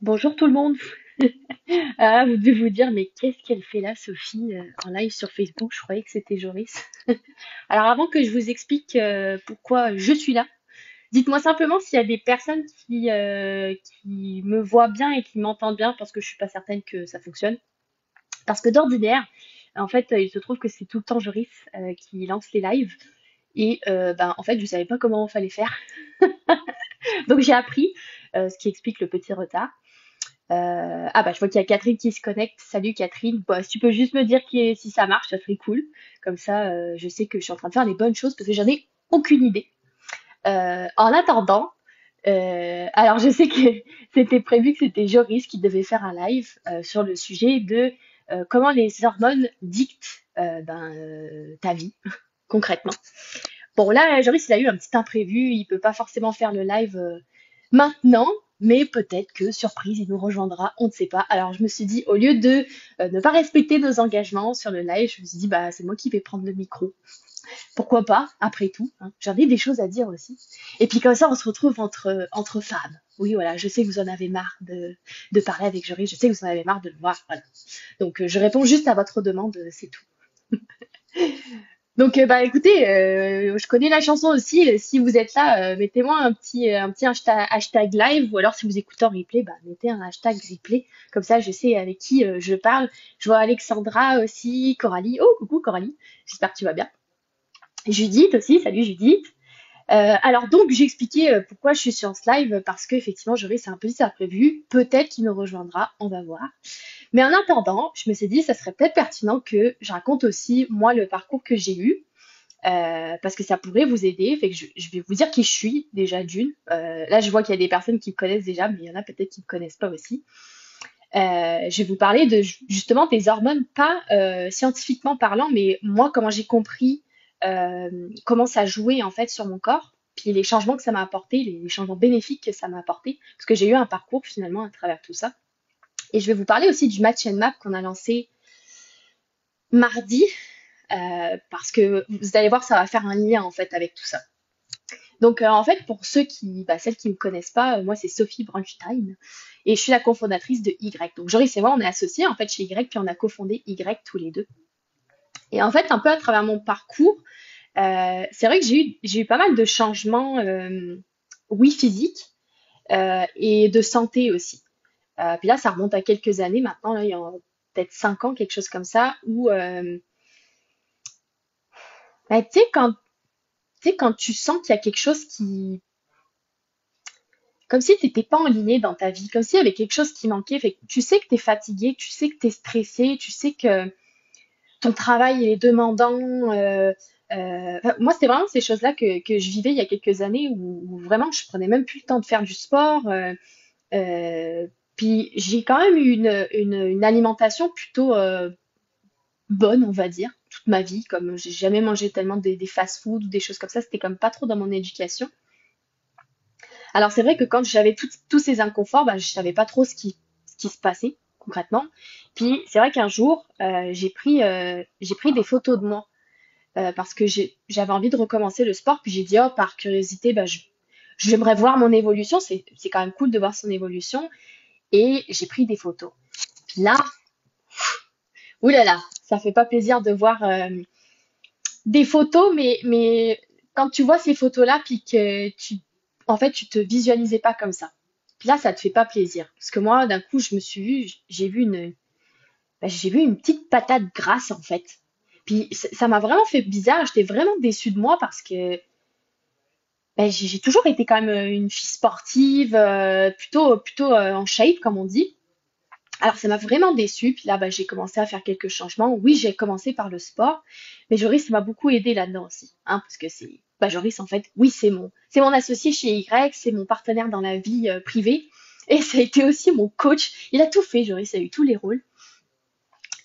Bonjour tout le monde. Ah, vous devez vous dire, mais qu'est-ce qu'elle fait là, Sophie, en live sur Facebook? Je croyais que c'était Joris. Alors avant que je vous explique pourquoi je suis là, dites-moi simplement s'il y a des personnes qui me voient bien et qui m'entendent bien, parce que je suis pas certaine que ça fonctionne. Parce que d'ordinaire, en fait, il se trouve que c'est tout le temps Joris qui lance les lives. Et ben, en fait, je savais pas comment il fallait faire. Donc j'ai appris, ce qui explique le petit retard. Ah bah je vois qu'il y a Catherine qui se connecte. Salut Catherine. Bah, si tu peux juste me dire si ça marche, ça serait cool. Comme ça, je sais que je suis en train de faire les bonnes choses parce que j'en ai aucune idée. En attendant, alors je sais que c'était prévu que c'était Joris qui devait faire un live sur le sujet de comment les hormones dictent ta vie concrètement. Bon, là, Joris, il a eu un petit imprévu. Il peut pas forcément faire le live maintenant, mais peut-être que, surprise, il nous rejoindra. On ne sait pas. Alors, je me suis dit, au lieu de ne pas respecter nos engagements sur le live, je me suis dit, bah, c'est moi qui vais prendre le micro. Pourquoi pas, après tout, hein. J'en ai des choses à dire aussi. Et puis, comme ça, on se retrouve entre femmes. Oui, voilà, je sais que vous en avez marre de parler avec Joris. Je sais que vous en avez marre de le voir. Voilà. Donc, je réponds juste à votre demande, c'est tout. Donc, bah écoutez, je connais la chanson aussi. Si vous êtes là, mettez-moi un petit hashtag live, ou alors si vous écoutez en replay, bah mettez un hashtag replay. Comme ça, je sais avec qui je parle. Je vois Alexandra aussi, Coralie. Oh, coucou Coralie. J'espère que tu vas bien. Judith aussi. Salut Judith. Alors donc, j'ai expliqué pourquoi je suis sur ce live, parce qu'effectivement, c'est un peu si ça prévu. Peut-être qu'il nous rejoindra, on va voir. Mais en attendant, je me suis dit, ça serait peut-être pertinent que je raconte aussi, moi, le parcours que j'ai eu, parce que ça pourrait vous aider. Fait que je vais vous dire qui je suis, déjà d'une. Là, je vois qu'il y a des personnes qui me connaissent déjà, mais il y en a peut-être qui ne me connaissent pas aussi. Je vais vous parler de justement des hormones, pas scientifiquement parlant, mais moi, comment j'ai compris comment ça jouait en fait sur mon corps, puis les changements que ça m'a apporté, les changements bénéfiques que ça m'a apporté, parce que j'ai eu un parcours finalement à travers tout ça. Et je vais vous parler aussi du Match and Map qu'on a lancé mardi, parce que vous allez voir, ça va faire un lien en fait avec tout ça. Donc en fait, pour celles qui ne me connaissent pas, moi c'est Sophie Bronstein et je suis la cofondatrice de Y. Donc Joris et moi, on est associés en fait chez Y, puis on a cofondé Y tous les deux. Et en fait, un peu à travers mon parcours, c'est vrai que j'ai eu pas mal de changements, oui, physiques et de santé aussi. Puis là, ça remonte à quelques années maintenant, là, il y a peut-être 5 ans, quelque chose comme ça, où bah, tu sais, quand tu sens qu'il y a quelque chose comme si tu n'étais pas aligné dans ta vie, comme s'il y avait quelque chose qui manquait. Fait que tu sais que tu es fatigué, tu sais que tu es stressé, tu sais que ton travail il est demandant. Enfin, moi, c'était vraiment ces choses-là que je vivais il y a quelques années où vraiment je prenais même plus le temps de faire du sport. Euh, Puis j'ai quand même eu une alimentation plutôt bonne, on va dire, toute ma vie. Comme j'ai jamais mangé tellement des fast-food ou des choses comme ça, c'était comme pas trop dans mon éducation. Alors c'est vrai que quand j'avais tous ces inconforts, bah, je savais pas trop ce qui se passait concrètement. Puis c'est vrai qu'un jour, j'ai pris des photos de moi parce que j'avais envie de recommencer le sport. Puis j'ai dit, oh, par curiosité, bah, j'aimerais voir mon évolution. C'est quand même cool de voir son évolution. Et j'ai pris des photos. Puis là, oulala, ça fait pas plaisir de voir des photos, mais quand tu vois ces photos-là, puis que en fait, tu te visualisais pas comme ça. Puis là, ça te fait pas plaisir. Parce que moi, d'un coup, je me suis vue, j'ai vu une petite patate grasse, en fait. Puis ça m'a vraiment fait bizarre. J'étais vraiment déçue de moi parce que j'ai toujours été quand même une fille sportive, plutôt en shape, comme on dit. Alors, ça m'a vraiment déçue. Puis là, j'ai commencé à faire quelques changements. Oui, j'ai commencé par le sport, mais Joris m'a beaucoup aidé là-dedans aussi, hein, parce que Joris, en fait, oui, c'est mon associé chez Y, c'est mon partenaire dans la vie privée, et ça a été aussi mon coach. Il a tout fait, Joris a eu tous les rôles,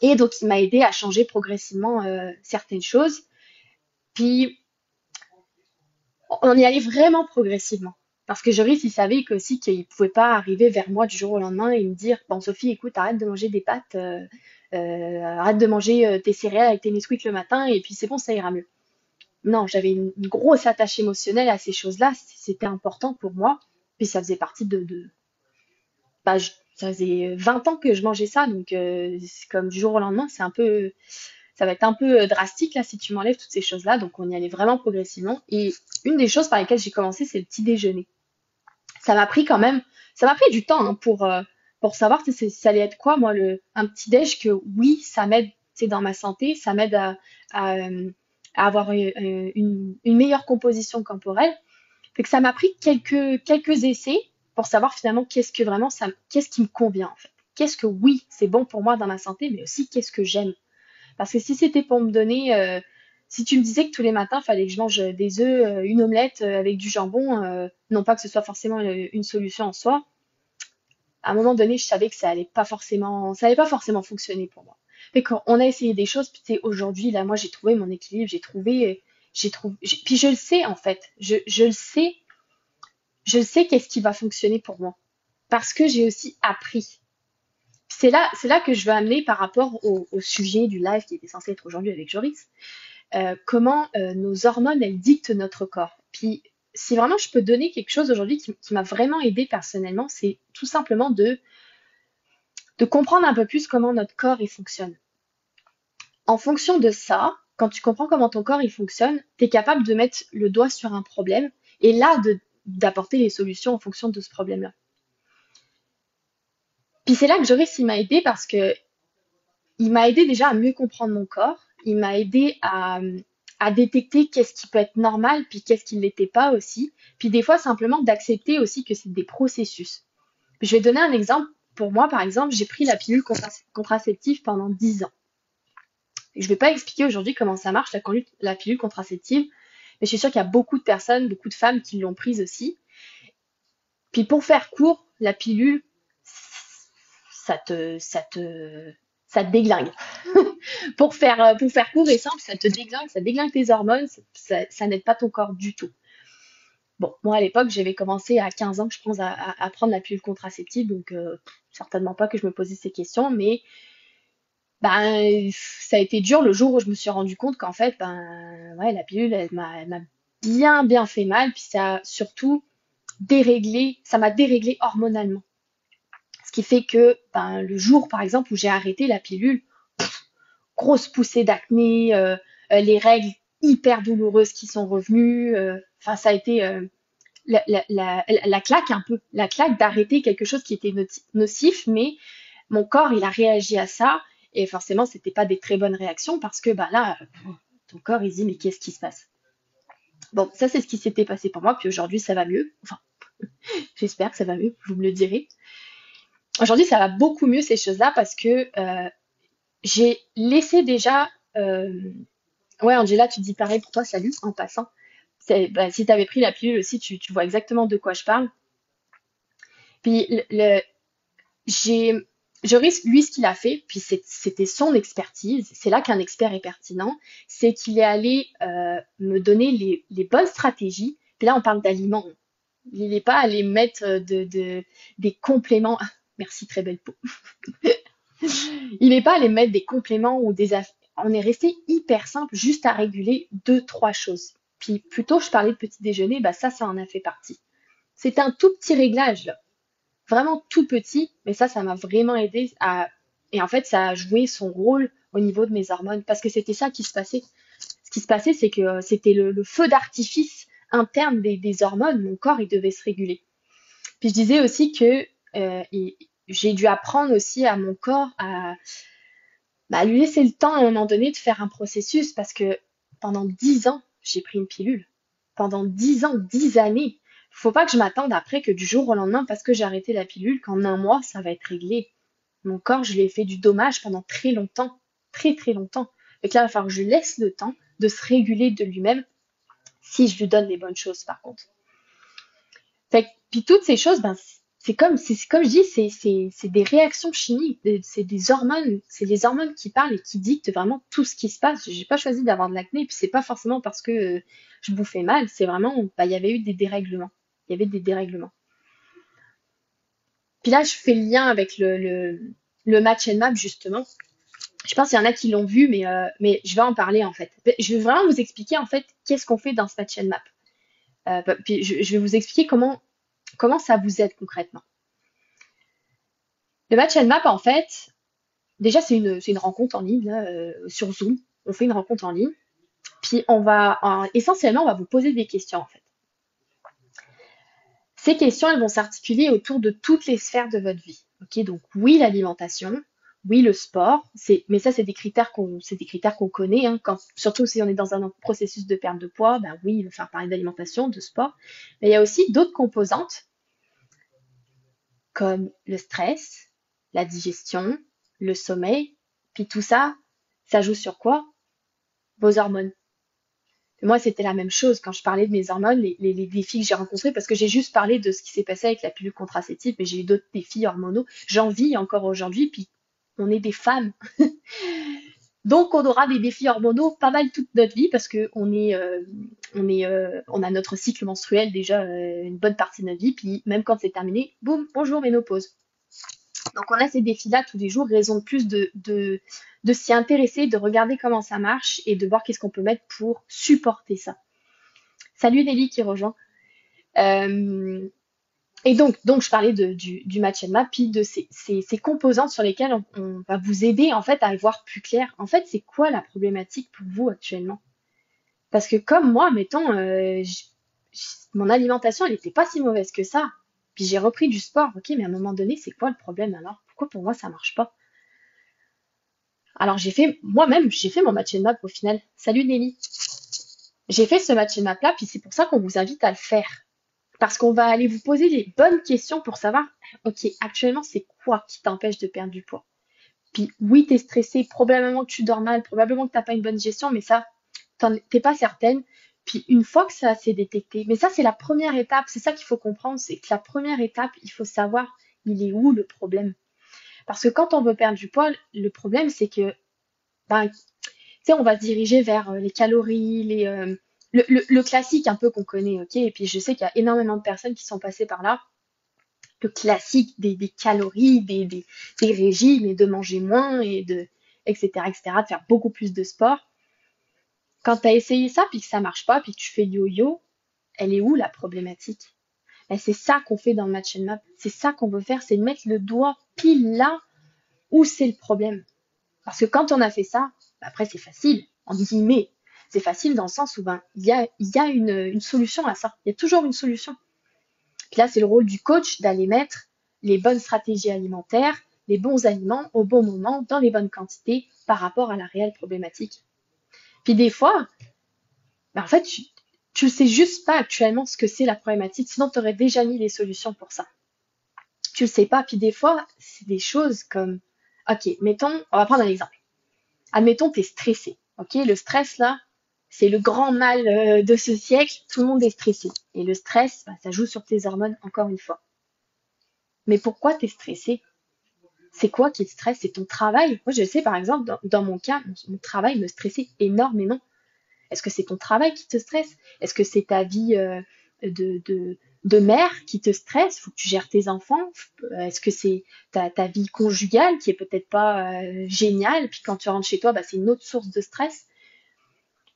et donc il m'a aidé à changer progressivement certaines choses. Puis on y allait vraiment progressivement. Parce que Joris, il savait aussi qu'il ne pouvait pas arriver vers moi du jour au lendemain et me dire, bon Sophie, écoute, arrête de manger des pâtes, arrête de manger tes céréales avec tes Nesquik le matin et puis c'est bon, ça ira mieux. Non, j'avais une grosse attache émotionnelle à ces choses-là, c'était important pour moi, puis ça faisait partie ça faisait 20 ans que je mangeais ça, donc c'est comme du jour au lendemain, ça va être un peu drastique là si tu m'enlèves toutes ces choses-là. Donc on y allait vraiment progressivement. Et une des choses par lesquelles j'ai commencé, c'est le petit déjeuner. Ça m'a pris quand même, ça m'a pris du temps hein, pour savoir tu sais, ça allait être quoi, moi, un petit déj que oui, ça m'aide tu sais, dans ma santé, ça m'aide à avoir une meilleure composition corporelle. Fait que ça m'a pris quelques essais pour savoir finalement qu'est-ce qui me convient en fait. Qu'est-ce que oui, c'est bon pour moi dans ma santé, mais aussi qu'est-ce que j'aime. Parce que si c'était pour me donner, si tu me disais que tous les matins, il fallait que je mange des œufs, une omelette avec du jambon, non pas que ce soit forcément une solution en soi, à un moment donné, je savais que ça allait pas forcément fonctionner pour moi. Mais quand on a essayé des choses, puis tu sais, aujourd'hui, là, moi, j'ai trouvé mon équilibre, puis je le sais en fait, je le sais qu'est-ce qui va fonctionner pour moi, parce que j'ai aussi appris. C'est là que je veux amener par rapport au sujet du live qui était censé être aujourd'hui avec Joris. Comment nos hormones, elles dictent notre corps. Puis, si vraiment je peux donner quelque chose aujourd'hui qui m'a vraiment aidé personnellement, c'est tout simplement de comprendre un peu plus comment notre corps il fonctionne. En fonction de ça, quand tu comprends comment ton corps il fonctionne, tu es capable de mettre le doigt sur un problème et là d'apporter les solutions en fonction de ce problème-là. Puis c'est là que Joris il m'a aidé parce que il m'a aidé déjà à mieux comprendre mon corps, il m'a aidé à détecter qu'est-ce qui peut être normal, puis qu'est-ce qui ne l'était pas aussi, puis des fois simplement d'accepter aussi que c'est des processus. Je vais donner un exemple. Pour moi, par exemple, j'ai pris la pilule contraceptive pendant 10 ans. Je ne vais pas expliquer aujourd'hui comment ça marche, la pilule contraceptive, mais je suis sûre qu'il y a beaucoup de personnes, beaucoup de femmes qui l'ont prise aussi. Puis pour faire court, la pilule, ça te déglingue. Pour faire court et simple, ça déglingue tes hormones, ça n'aide pas ton corps du tout. Bon, moi à l'époque, j'avais commencé à 15 ans, je pense, à prendre la pilule contraceptive, donc certainement pas que je me posais ces questions, mais ben, ça a été dur le jour où je me suis rendu compte qu'en fait, ben, ouais, la pilule, elle m'a bien fait mal, puis ça a surtout ça m'a déréglé hormonalement. Ce qui fait que, ben, le jour, par exemple, où j'ai arrêté la pilule, grosse poussée d'acné, les règles hyper douloureuses qui sont revenues. Enfin, ça a été la claque un peu, la claque d'arrêter quelque chose qui était nocif, mais mon corps, il a réagi à ça. Et forcément, c'était pas des très bonnes réactions parce que bah là, ton corps, il se dit, mais qu'est-ce qui se passe? Bon, ça, c'est ce qui s'était passé pour moi. Puis aujourd'hui, ça va mieux. Enfin, j'espère que ça va mieux, vous me le direz. Aujourd'hui, ça va beaucoup mieux ces choses-là parce que j'ai laissé déjà. Ouais, Angela, tu dis pareil pour toi, salut, en passant. Bah, si tu avais pris la pilule aussi, tu vois exactement de quoi je parle. Puis j'ai Joris, lui, ce qu'il a fait, puis c'était son expertise, c'est là qu'un expert est pertinent, c'est qu'il est allé me donner les bonnes stratégies. Puis là, on parle d'aliments. Il n'est pas allé mettre des compléments. Ah, merci, très belle peau. Il n'est pas allé mettre des compléments ou on est resté hyper simple, juste à réguler deux, trois choses. Puis plutôt, je parlais de petit déjeuner, bah ça en a fait partie. C'est un tout petit réglage, là. Vraiment tout petit, mais ça m'a vraiment aidé à. Et en fait, ça a joué son rôle au niveau de mes hormones, parce que c'était ça qui se passait. Ce qui se passait, c'est que c'était le feu d'artifice interne des hormones. Mon corps, il devait se réguler. Puis je disais aussi que j'ai dû apprendre aussi à mon corps à lui laisser le temps à un moment donné de faire un processus parce que pendant 10 ans, j'ai pris une pilule. Pendant 10 ans, 10 années. Faut pas que je m'attende après que du jour au lendemain, parce que j'ai arrêté la pilule, qu'en un mois, ça va être réglé. Mon corps, je lui ai fait du dommage pendant très longtemps. Très, très longtemps. Et là, il va falloir que je laisse le temps de se réguler de lui-même si je lui donne les bonnes choses, par contre. Puis toutes ces choses, ben, c'est comme je dis, c'est des réactions chimiques, c'est des hormones, c'est les hormones qui parlent et qui dictent vraiment tout ce qui se passe. J'ai pas choisi d'avoir de l'acné, puis c'est pas forcément parce que je bouffais mal, c'est vraiment, bah, il y avait eu des dérèglements. Il y avait des dérèglements. Puis là, je fais le lien avec le match and map, justement. Je pense qu'il y en a qui l'ont vu, mais je vais en parler, en fait. Je vais vraiment vous expliquer, en fait, qu'est-ce qu'on fait dans ce match and map. Puis je vais vous expliquer comment ça vous aide concrètement. Le match and map, en fait, déjà, c'est une rencontre en ligne, là, sur Zoom. On fait une rencontre en ligne. Puis, essentiellement, on va vous poser des questions, en fait. Ces questions, elles vont s'articuler autour de toutes les sphères de votre vie. Ok, donc oui, l'alimentation, oui, le sport, mais ça, c'est des critères qu'on connaît, hein, surtout si on est dans un processus de perte de poids, ben oui, il va falloir parler d'alimentation, de sport. Mais il y a aussi d'autres composantes comme le stress, la digestion, le sommeil. Puis tout ça, ça joue sur quoi? Vos hormones. Moi, c'était la même chose quand je parlais de mes hormones, les défis que j'ai rencontrés, parce que j'ai juste parlé de ce qui s'est passé avec la pilule contraceptive, mais j'ai eu d'autres défis hormonaux. J'en vis encore aujourd'hui, puis on est des femmes. Donc, on aura des défis hormonaux pas mal toute notre vie, parce que on a notre cycle menstruel déjà une bonne partie de notre vie, puis même quand c'est terminé, boum, bonjour ménopause. Donc, on a ces défis-là tous les jours, raison de plus de s'y intéresser, de regarder comment ça marche et de voir qu'est-ce qu'on peut mettre pour supporter ça. Salut Nelly qui rejoint. Euh, et donc, je parlais du match and map, puis de ces composantes sur lesquelles on va vous aider en fait à y voir plus clair. En fait, c'est quoi la problématique pour vous actuellement? Parce que comme moi, mettons, mon alimentation, elle n'était pas si mauvaise que ça. Puis j'ai repris du sport, ok, mais à un moment donné, c'est quoi le problème alors? Pourquoi pour moi ça marche pas? Alors moi-même, j'ai fait mon match and map au final. Salut Nelly. J'ai fait ce match and map là, puis c'est pour ça qu'on vous invite à le faire. Parce qu'on va aller vous poser les bonnes questions pour savoir, ok, actuellement, c'est quoi qui t'empêche de perdre du poids? Puis oui, t'es stressé, probablement que tu dors mal, probablement que t'as pas une bonne gestion, mais ça, t'es pas certaine. Puis une fois que ça s'est détecté, mais ça, c'est la première étape, c'est ça qu'il faut comprendre, c'est que la première étape, il faut savoir, il est où le problème? Parce que quand on veut perdre du poids, le problème, c'est que, ben, tu sais, on va se diriger vers les calories, le classique un peu qu'on connaît, ok? Et puis je sais qu'il y a énormément de personnes qui sont passées par là. Le classique des calories, des régimes et de manger moins etc., etc., de faire beaucoup plus de sport. Quand tu as essayé ça puis que ça marche pas puis que tu fais yo-yo, elle est où la problématique? Ben, c'est ça qu'on fait dans le match and map. C'est ça qu'on veut faire, c'est mettre le doigt pile là où c'est le problème. Parce que quand on a fait ça, ben après c'est facile, en guillemets. C'est facile dans le sens où il y a une solution à ça. Il y a toujours une solution. Puis là, c'est le rôle du coach d'aller mettre les bonnes stratégies alimentaires, les bons aliments au bon moment, dans les bonnes quantités par rapport à la réelle problématique. Puis des fois, ben en fait, tu sais juste pas actuellement ce que c'est la problématique, sinon tu aurais déjà mis les solutions pour ça. Tu le sais pas, puis des fois, c'est des choses comme, ok, on va prendre un exemple. Admettons, tu es stressé, ok, le stress là, c'est le grand mal de ce siècle, tout le monde est stressé. Et le stress, ben, ça joue sur tes hormones encore une fois. Mais pourquoi tu es stressé? C'est quoi qui te stresse? C'est ton travail. Moi, je sais, par exemple, dans mon cas, mon travail me stressait énormément. Est-ce que c'est ton travail qui te stresse? Est-ce que c'est ta vie de, de, de mère qui te stresse? Faut que tu gères tes enfants? Est-ce que c'est ta vie conjugale qui est peut-être pas géniale? Puis quand tu rentres chez toi, bah, c'est une autre source de stress.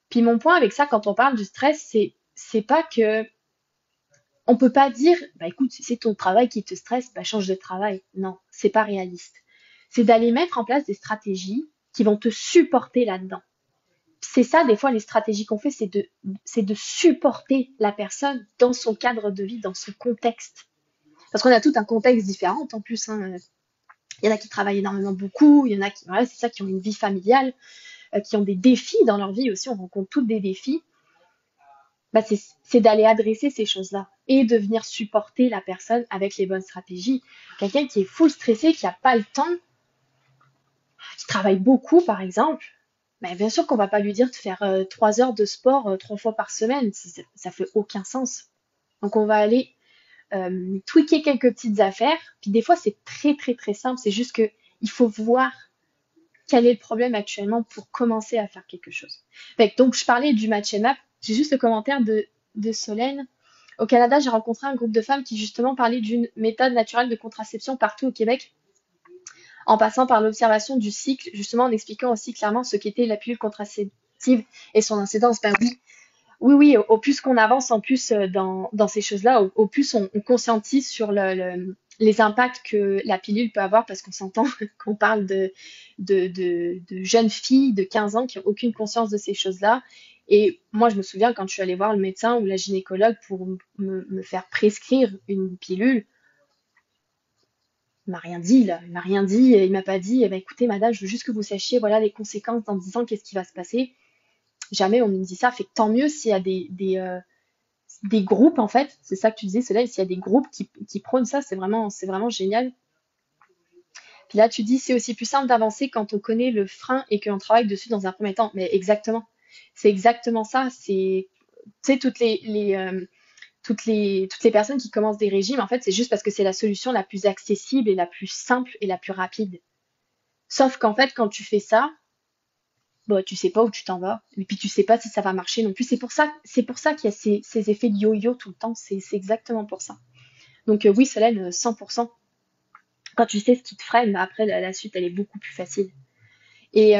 Puis mon point avec ça, quand on parle du stress, c'est pas que on peut pas dire, bah écoute, si c'est ton travail qui te stresse, bah change de travail. Non, c'est pas réaliste. C'est d'aller mettre en place des stratégies qui vont te supporter là-dedans. C'est ça, des fois, les stratégies qu'on fait, c'est de supporter la personne dans son cadre de vie, dans son contexte. Parce qu'on a tout un contexte différent en plus. Hein. Il y en a qui travaillent énormément beaucoup, il y en a qui, voilà, c'est ça, qui ont une vie familiale, qui ont des défis dans leur vie aussi. On rencontre toutes des défis. Bah, c'est d'aller adresser ces choses-là et de venir supporter la personne avec les bonnes stratégies. Quelqu'un qui est full stressé, qui n'a pas le temps, qui travaille beaucoup par exemple, bah, bien sûr qu'on va pas lui dire de faire 3 heures de sport 3 fois par semaine, ça fait aucun sens. Donc on va aller tweaker quelques petites affaires, puis des fois c'est très très très simple, c'est juste que il faut voir quel est le problème actuellement pour commencer à faire quelque chose. Donc je parlais du match and map, j'ai juste le commentaire de Solène. Au Canada, j'ai rencontré un groupe de femmes qui justement parlaient d'une méthode naturelle de contraception partout au Québec, en passant par l'observation du cycle, justement en expliquant aussi clairement ce qu'était la pilule contraceptive et son incidence. Ben oui, oui, oui, au plus qu'on avance en plus dans ces choses-là, au plus on conscientise sur les impacts que la pilule peut avoir, parce qu'on s'entend qu'on parle de jeunes filles de 15 ans qui n'ont aucune conscience de ces choses-là. Et moi, je me souviens quand je suis allée voir le médecin ou la gynécologue pour me faire prescrire une pilule, il m'a rien dit, là. Il m'a rien dit. Il m'a pas dit, eh ben, écoutez, madame, je veux juste que vous sachiez, voilà les conséquences dans 10 ans, qu'est-ce qui va se passer. Jamais on me dit ça. Fait que tant mieux s'il y a des groupes, en fait. C'est ça que tu disais, Soleil, s'il y a des groupes qui prônent ça, c'est vraiment génial. Puis là, tu dis, c'est aussi plus simple d'avancer quand on connaît le frein et qu'on travaille dessus dans un premier temps. Mais exactement. C'est exactement ça. C'est, tu sais, toutes les personnes qui commencent des régimes, en fait, c'est juste parce que c'est la solution la plus accessible et la plus simple et la plus rapide. Sauf qu'en fait, quand tu fais ça, bah, tu sais pas où tu t'en vas. Et puis tu sais pas si ça va marcher non plus. C'est pour ça qu'il y a ces effets de yo-yo tout le temps. C'est exactement pour ça. Donc oui, Solène, 100%. Quand tu sais ce qui te freine, bah, après la suite, elle est beaucoup plus facile. Et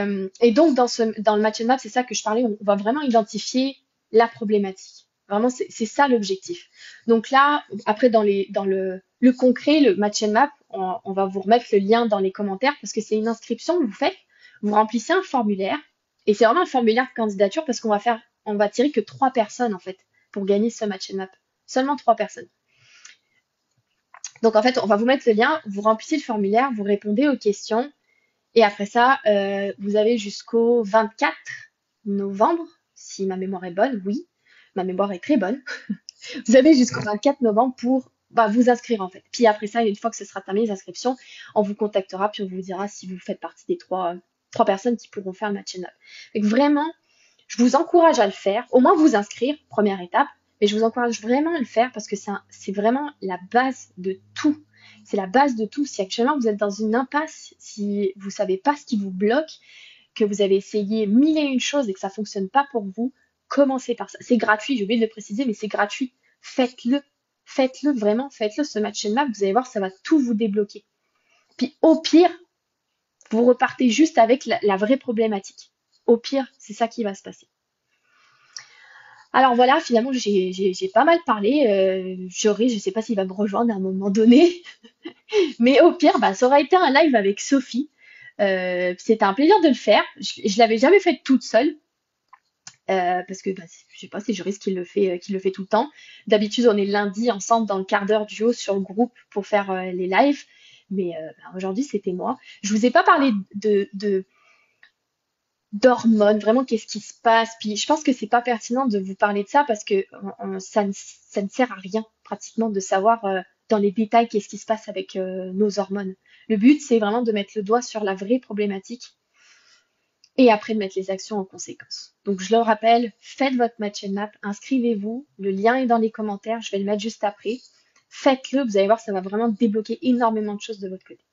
donc dans le match and map, c'est ça que je parlais. On va vraiment identifier la problématique. Vraiment, c'est ça l'objectif. Donc là, après dans le concret, le match and map, on va vous remettre le lien dans les commentaires parce que c'est une inscription que vous faites. Vous remplissez un formulaire et c'est vraiment un formulaire de candidature parce on va tirer que 3 personnes en fait pour gagner ce match and map. Seulement 3 personnes. Donc en fait, on va vous mettre le lien, vous remplissez le formulaire, vous répondez aux questions et après ça, vous avez jusqu'au 24 novembre, si ma mémoire est bonne, oui, ma mémoire est très bonne. Vous avez jusqu'au 24 novembre pour vous inscrire en fait. Puis après ça, une fois que ce sera terminé les inscriptions, on vous contactera puis on vous dira si vous faites partie des trois personnes qui pourront faire le match-up. Donc vraiment, je vous encourage à le faire, au moins vous inscrire, première étape, mais je vous encourage vraiment à le faire parce que c'est vraiment la base de tout. C'est la base de tout. Si actuellement vous êtes dans une impasse, si vous savez pas ce qui vous bloque, que vous avez essayé mille et une choses et que ça fonctionne pas pour vous, commencez par ça. C'est gratuit, j'ai oublié de le préciser, mais c'est gratuit. Faites-le. Faites-le vraiment, faites-le ce match and map, vous allez voir, ça va tout vous débloquer. Puis au pire, vous repartez juste avec la vraie problématique. Au pire, c'est ça qui va se passer. Alors voilà, finalement, j'ai pas mal parlé. Joris, je sais pas s'il va me rejoindre à un moment donné. Mais au pire, ça aurait été un live avec Sophie. C'était un plaisir de le faire. Je l'avais jamais fait toute seule. Parce que je sais pas, c'est Joris qui le fait tout le temps. D'habitude, on est lundi ensemble dans le quart d'heure duo sur le groupe pour faire les lives. Mais aujourd'hui, c'était moi. Je vous ai pas parlé d'hormones, vraiment qu'est-ce qui se passe. Puis je pense que c'est pas pertinent de vous parler de ça parce que ça ne sert à rien pratiquement de savoir dans les détails qu'est-ce qui se passe avec nos hormones. Le but, c'est vraiment de mettre le doigt sur la vraie problématique et après de mettre les actions en conséquence. Donc je le rappelle, faites votre match and map, inscrivez-vous, le lien est dans les commentaires, je vais le mettre juste après. Faites-le, vous allez voir, ça va vraiment débloquer énormément de choses de votre côté.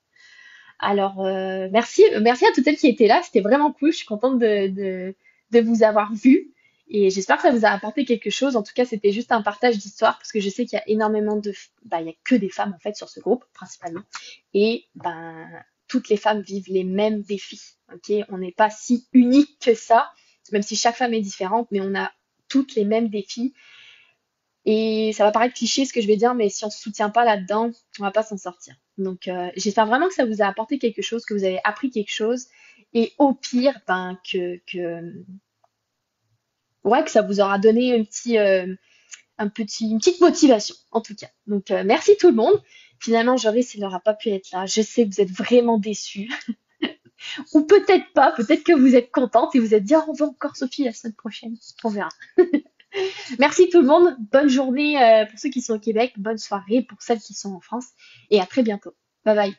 Alors, merci à toutes celles qui étaient là, c'était vraiment cool, je suis contente de vous avoir vu et j'espère que ça vous a apporté quelque chose. En tout cas, c'était juste un partage d'histoire parce que je sais qu'il y a énormément il y a que des femmes en fait sur ce groupe principalement et toutes les femmes vivent les mêmes défis. Ok, on n'est pas si unique que ça, même si chaque femme est différente, mais on a toutes les mêmes défis. Et ça va paraître cliché ce que je vais dire, mais si on se soutient pas là-dedans, on va pas s'en sortir. Donc j'espère vraiment que ça vous a apporté quelque chose, que vous avez appris quelque chose, et au pire, que ça vous aura donné une petite motivation, en tout cas. Donc merci tout le monde. Finalement, Joris, il n'aura pas pu être là. Je sais que vous êtes vraiment déçus. Ou peut-être pas, peut-être que vous êtes contente et vous êtes dit, oh, on veut encore Sophie la semaine prochaine. On verra. Merci tout le monde. Bonne journée pour ceux qui sont au Québec. Bonne soirée pour celles qui sont en France. Et à très bientôt. Bye bye.